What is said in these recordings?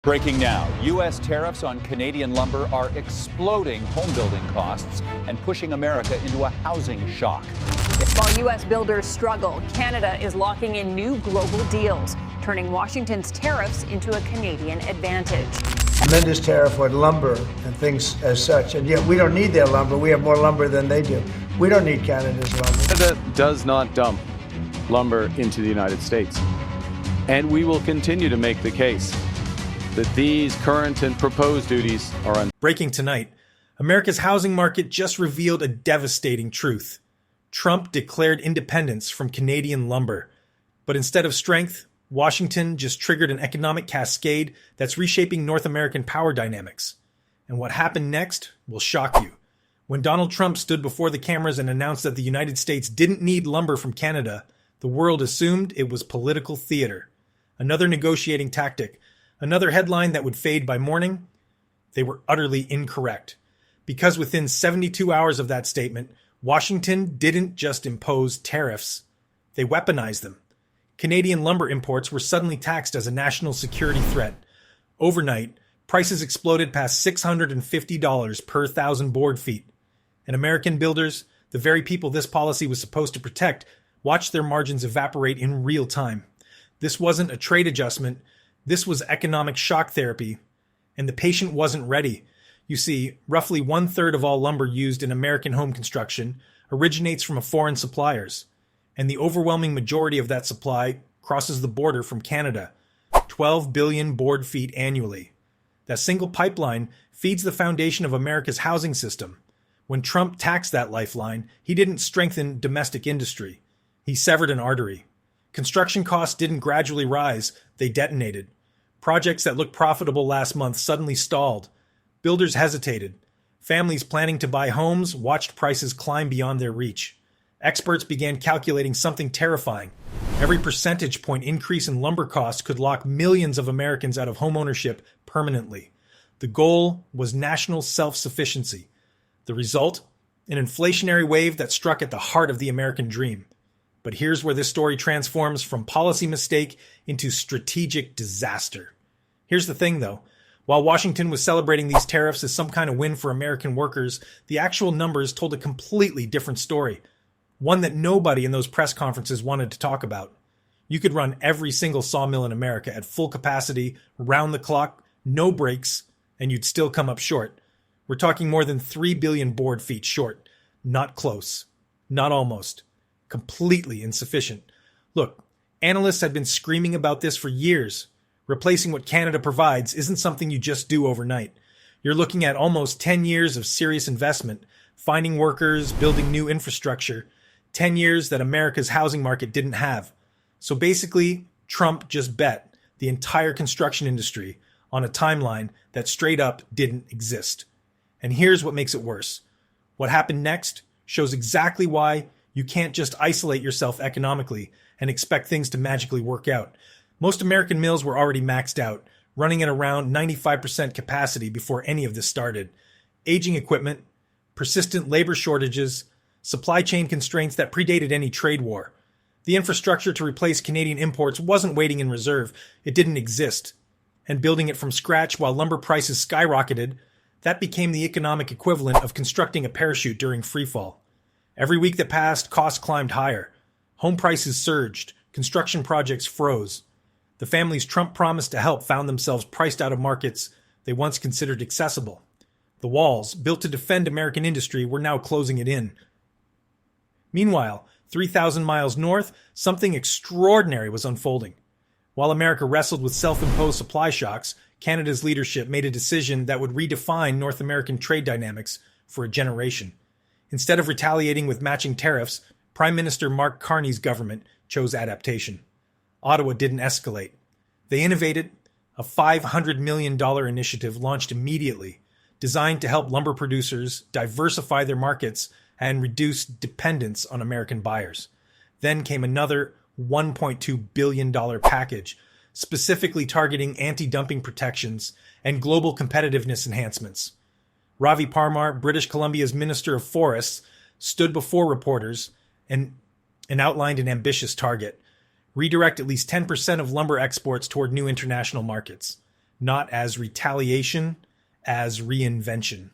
Breaking now, U.S. tariffs on Canadian lumber are exploding home building costs and pushing America into a housing shock. While U.S. builders struggle, Canada is locking in new global deals, turning Washington's tariffs into a Canadian advantage. Tremendous tariff on lumber and things as such, and yet we don't need their lumber. We have more lumber than they do. We don't need Canada's lumber. Canada does not dump lumber into the United States, and we will continue to make the case that these current and proposed duties are Breaking tonight, America's housing market just revealed a devastating truth. Trump declared independence from Canadian lumber. But instead of strength, Washington just triggered an economic cascade that's reshaping North American power dynamics. And what happened next will shock you. When Donald Trump stood before the cameras and announced that the United States didn't need lumber from Canada, the world assumed it was political theater. Another negotiating tactic. Another headline that would fade by morning? They were utterly incorrect. Because within 72 hours of that statement, Washington didn't just impose tariffs, they weaponized them. Canadian lumber imports were suddenly taxed as a national security threat. Overnight, prices exploded past $650 per thousand board feet. And American builders, the very people this policy was supposed to protect, watched their margins evaporate in real time. This wasn't a trade adjustment. This was economic shock therapy, and the patient wasn't ready. You see, roughly 1/3 of all lumber used in American home construction originates from foreign suppliers, and the overwhelming majority of that supply crosses the border from Canada, 12 billion board feet annually. That single pipeline feeds the foundation of America's housing system. When Trump taxed that lifeline, he didn't strengthen domestic industry. He severed an artery. Construction costs didn't gradually rise, they detonated. Projects that looked profitable last month suddenly stalled. Builders hesitated. Families planning to buy homes watched prices climb beyond their reach. Experts began calculating something terrifying. Every percentage point increase in lumber costs could lock millions of Americans out of homeownership permanently. The goal was national self-sufficiency. The result? An inflationary wave that struck at the heart of the American dream. But here's where this story transforms from policy mistake into strategic disaster. Here's the thing, though. While Washington was celebrating these tariffs as some kind of win for American workers, the actual numbers told a completely different story. One that nobody in those press conferences wanted to talk about. You could run every single sawmill in America at full capacity, round the clock, no breaks, and you'd still come up short. We're talking more than 3 billion board feet short. Not close. Not almost. Completely insufficient. Look, analysts had been screaming about this for years. Replacing what Canada provides isn't something you just do overnight. You're looking at almost 10 years of serious investment, finding workers, building new infrastructure, 10 years that America's housing market didn't have. So basically, Trump just bet the entire construction industry on a timeline that straight up didn't exist. And here's what makes it worse. What happened next shows exactly why you can't just isolate yourself economically and expect things to magically work out. Most American mills were already maxed out, running at around 95% capacity before any of this started. Aging equipment, persistent labor shortages, supply chain constraints that predated any trade war. The infrastructure to replace Canadian imports wasn't waiting in reserve. It didn't exist. And building it from scratch while lumber prices skyrocketed, that became the economic equivalent of constructing a parachute during freefall. Every week that passed, costs climbed higher. Home prices surged. Construction projects froze. The families Trump promised to help found themselves priced out of markets they once considered accessible. The walls, built to defend American industry, were now closing it in. Meanwhile, 3,000 miles north, something extraordinary was unfolding. While America wrestled with self-imposed supply shocks, Canada's leadership made a decision that would redefine North American trade dynamics for a generation. Instead of retaliating with matching tariffs, Prime Minister Mark Carney's government chose adaptation. Ottawa didn't escalate. They innovated a $500 million initiative launched immediately, designed to help lumber producers diversify their markets and reduce dependence on American buyers. Then came another $1.2 billion package, specifically targeting anti-dumping protections and global competitiveness enhancements. Ravi Parmar, British Columbia's Minister of Forests, stood before reporters and outlined an ambitious target: redirect at least 10% of lumber exports toward new international markets, not as retaliation, as reinvention.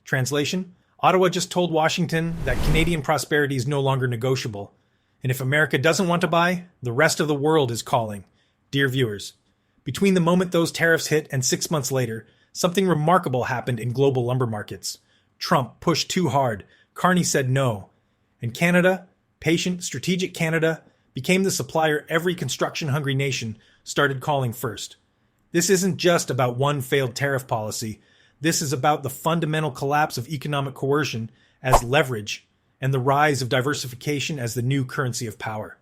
Translation: Ottawa just told Washington that Canadian prosperity is no longer negotiable. And if America doesn't want to buy, the rest of the world is calling. Dear viewers, between the moment those tariffs hit and 6 months later, something remarkable happened in global lumber markets. Trump pushed too hard. Carney said no. And Canada, patient, strategic Canada, became the supplier every construction-hungry nation started calling first. This isn't just about one failed tariff policy. This is about the fundamental collapse of economic coercion as leverage and the rise of diversification as the new currency of power.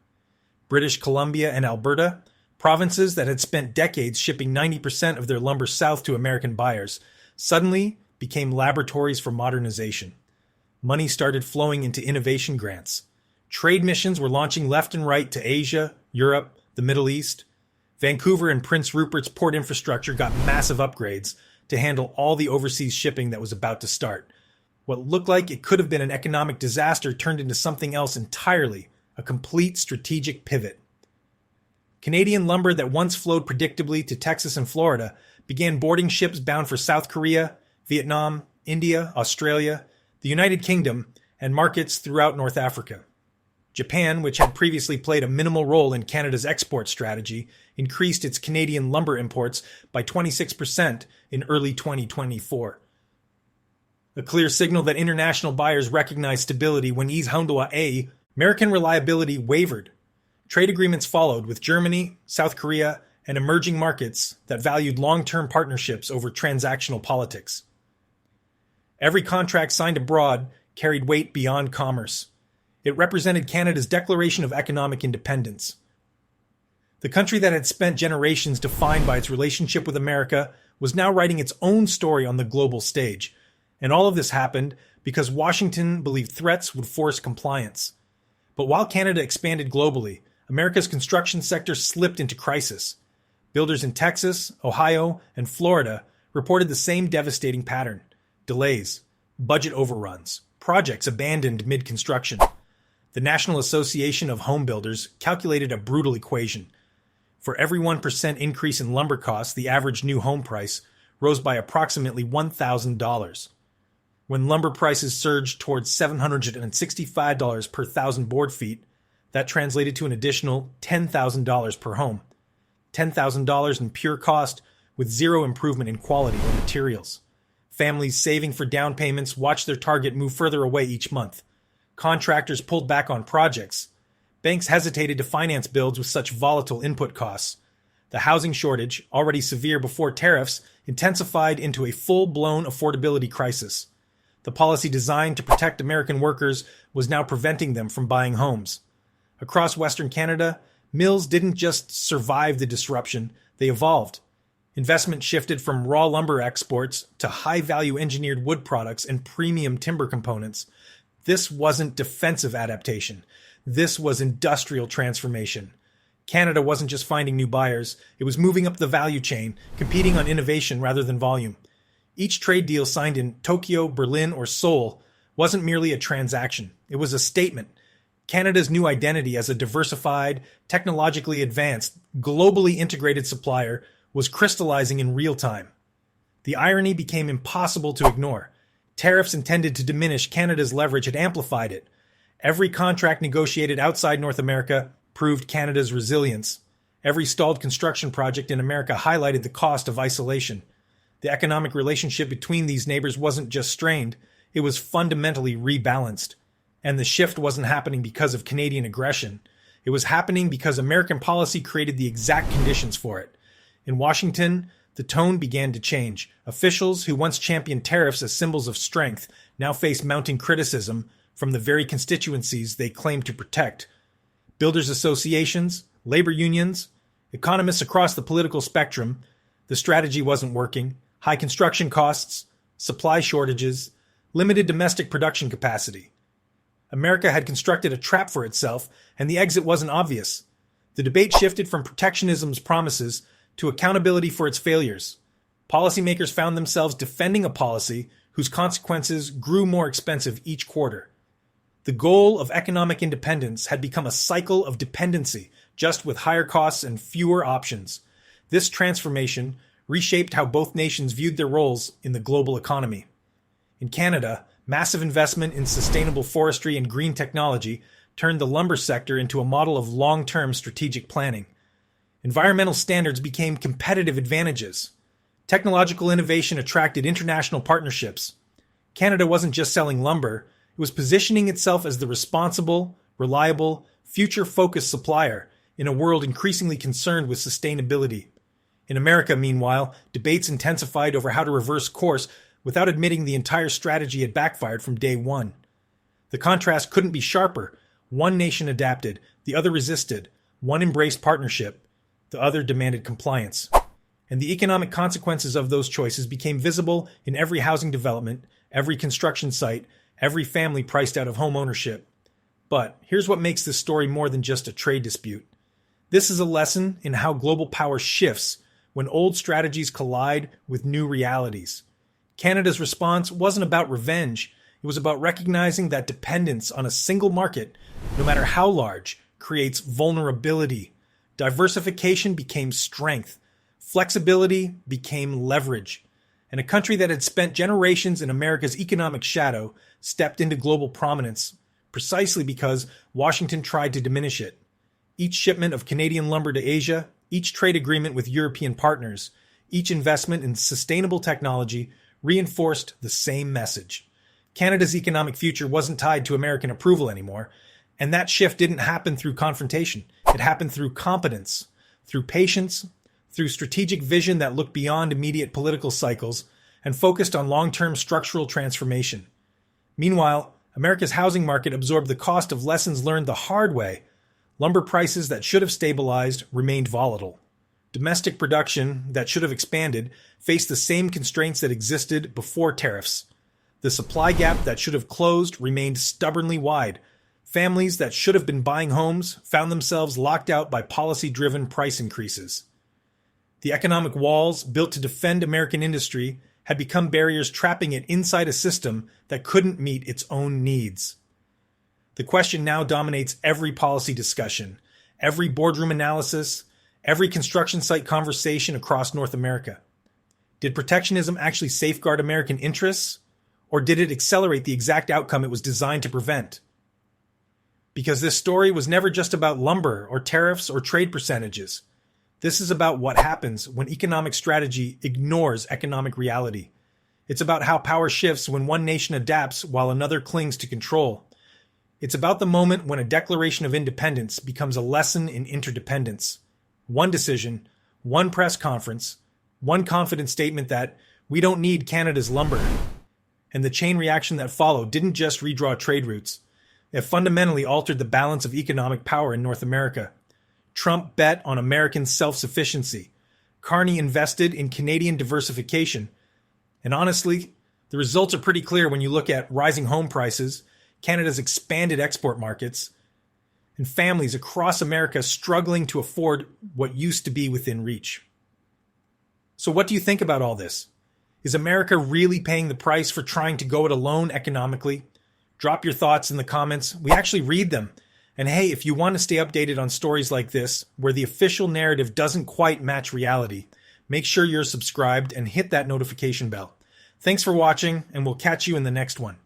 British Columbia and Alberta, provinces that had spent decades shipping 90% of their lumber south to American buyers, suddenly became laboratories for modernization. Money started flowing into innovation grants. Trade missions were launching left and right to Asia, Europe, the Middle East. Vancouver and Prince Rupert's port infrastructure got massive upgrades to handle all the overseas shipping that was about to start. What looked like it could have been an economic disaster turned into something else entirely, a complete strategic pivot. Canadian lumber that once flowed predictably to Texas and Florida began boarding ships bound for South Korea, Vietnam, India, Australia, the United Kingdom, and markets throughout North Africa. Japan, which had previously played a minimal role in Canada's export strategy, increased its Canadian lumber imports by 26% in early 2024. A clear signal that international buyers recognize stability when American reliability wavered. Trade agreements followed with Germany, South Korea, and emerging markets that valued long-term partnerships over transactional politics. Every contract signed abroad carried weight beyond commerce. It represented Canada's declaration of economic independence. The country that had spent generations defined by its relationship with America was now writing its own story on the global stage. And all of this happened because Washington believed threats would force compliance. But while Canada expanded globally, America's construction sector slipped into crisis. Builders in Texas, Ohio, and Florida reported the same devastating pattern: delays, budget overruns, projects abandoned mid-construction. The National Association of Home Builders calculated a brutal equation. For every 1% increase in lumber costs, the average new home price rose by approximately $1,000. When lumber prices surged towards $765 per thousand board feet, that translated to an additional $10,000 per home. $10,000 in pure cost with zero improvement in quality or materials. Families saving for down payments watched their target move further away each month. Contractors pulled back on projects. Banks hesitated to finance builds with such volatile input costs. The housing shortage, already severe before tariffs, intensified into a full-blown affordability crisis. The policy designed to protect American workers was now preventing them from buying homes. Across Western Canada, mills didn't just survive the disruption, they evolved. Investment shifted from raw lumber exports to high-value engineered wood products and premium timber components. This wasn't defensive adaptation. This was industrial transformation. Canada wasn't just finding new buyers, it was moving up the value chain, competing on innovation rather than volume. Each trade deal signed in Tokyo, Berlin, or Seoul wasn't merely a transaction. It was a statement. Canada's new identity as a diversified, technologically advanced, globally integrated supplier was crystallizing in real time. The irony became impossible to ignore. Tariffs intended to diminish Canada's leverage had amplified it. Every contract negotiated outside North America proved Canada's resilience. Every stalled construction project in America highlighted the cost of isolation. The economic relationship between these neighbors wasn't just strained, it was fundamentally rebalanced. And the shift wasn't happening because of Canadian aggression. It was happening because American policy created the exact conditions for it. In Washington, the tone began to change. Officials who once championed tariffs as symbols of strength now faced mounting criticism from the very constituencies they claimed to protect. Builders associations, labor unions, economists across the political spectrum. The strategy wasn't working. High construction costs, supply shortages, limited domestic production capacity. America had constructed a trap for itself, and the exit wasn't obvious. The debate shifted from protectionism's promises to accountability for its failures. Policymakers found themselves defending a policy whose consequences grew more expensive each quarter. The goal of economic independence had become a cycle of dependency, just with higher costs and fewer options. This transformation reshaped how both nations viewed their roles in the global economy. In Canada, massive investment in sustainable forestry and green technology turned the lumber sector into a model of long-term strategic planning. Environmental standards became competitive advantages. Technological innovation attracted international partnerships. Canada wasn't just selling lumber, it was positioning itself as the responsible, reliable, future-focused supplier in a world increasingly concerned with sustainability. In America, meanwhile, debates intensified over how to reverse course without admitting the entire strategy had backfired from day one. The contrast couldn't be sharper. One nation adapted, the other resisted. One embraced partnership, the other demanded compliance. And the economic consequences of those choices became visible in every housing development, every construction site, every family priced out of home ownership. But here's what makes this story more than just a trade dispute. This is a lesson in how global power shifts when old strategies collide with new realities. Canada's response wasn't about revenge. It was about recognizing that dependence on a single market, no matter how large, creates vulnerability. Diversification became strength. Flexibility became leverage. And a country that had spent generations in America's economic shadow stepped into global prominence, precisely because Washington tried to diminish it. Each shipment of Canadian lumber to Asia, each trade agreement with European partners, each investment in sustainable technology reinforced the same message. Canada's economic future wasn't tied to American approval anymore, and that shift didn't happen through confrontation. It happened through competence, through patience, through strategic vision that looked beyond immediate political cycles and focused on long-term structural transformation. Meanwhile, America's housing market absorbed the cost of lessons learned the hard way. Lumber prices that should have stabilized remained volatile. Domestic production that should have expanded faced the same constraints that existed before tariffs. The supply gap that should have closed remained stubbornly wide. Families that should have been buying homes found themselves locked out by policy-driven price increases. The economic walls built to defend American industry had become barriers trapping it inside a system that couldn't meet its own needs. The question now dominates every policy discussion, every boardroom analysis, every construction site conversation across North America. Did protectionism actually safeguard American interests, or did it accelerate the exact outcome it was designed to prevent? Because this story was never just about lumber or tariffs or trade percentages. This is about what happens when economic strategy ignores economic reality. It's about how power shifts when one nation adapts while another clings to control. It's about the moment when a declaration of independence becomes a lesson in interdependence. One decision, one press conference, one confident statement that we don't need Canada's lumber. And the chain reaction that followed didn't just redraw trade routes. It fundamentally altered the balance of economic power in North America. Trump bet on American self-sufficiency. Carney invested in Canadian diversification. And honestly, the results are pretty clear when you look at rising home prices, Canada's expanded export markets, and families across America struggling to afford what used to be within reach. So what do you think about all this? Is America really paying the price for trying to go it alone economically? Drop your thoughts in the comments. We actually read them. And hey, if you want to stay updated on stories like this, where the official narrative doesn't quite match reality, make sure you're subscribed and hit that notification bell. Thanks for watching, and we'll catch you in the next one.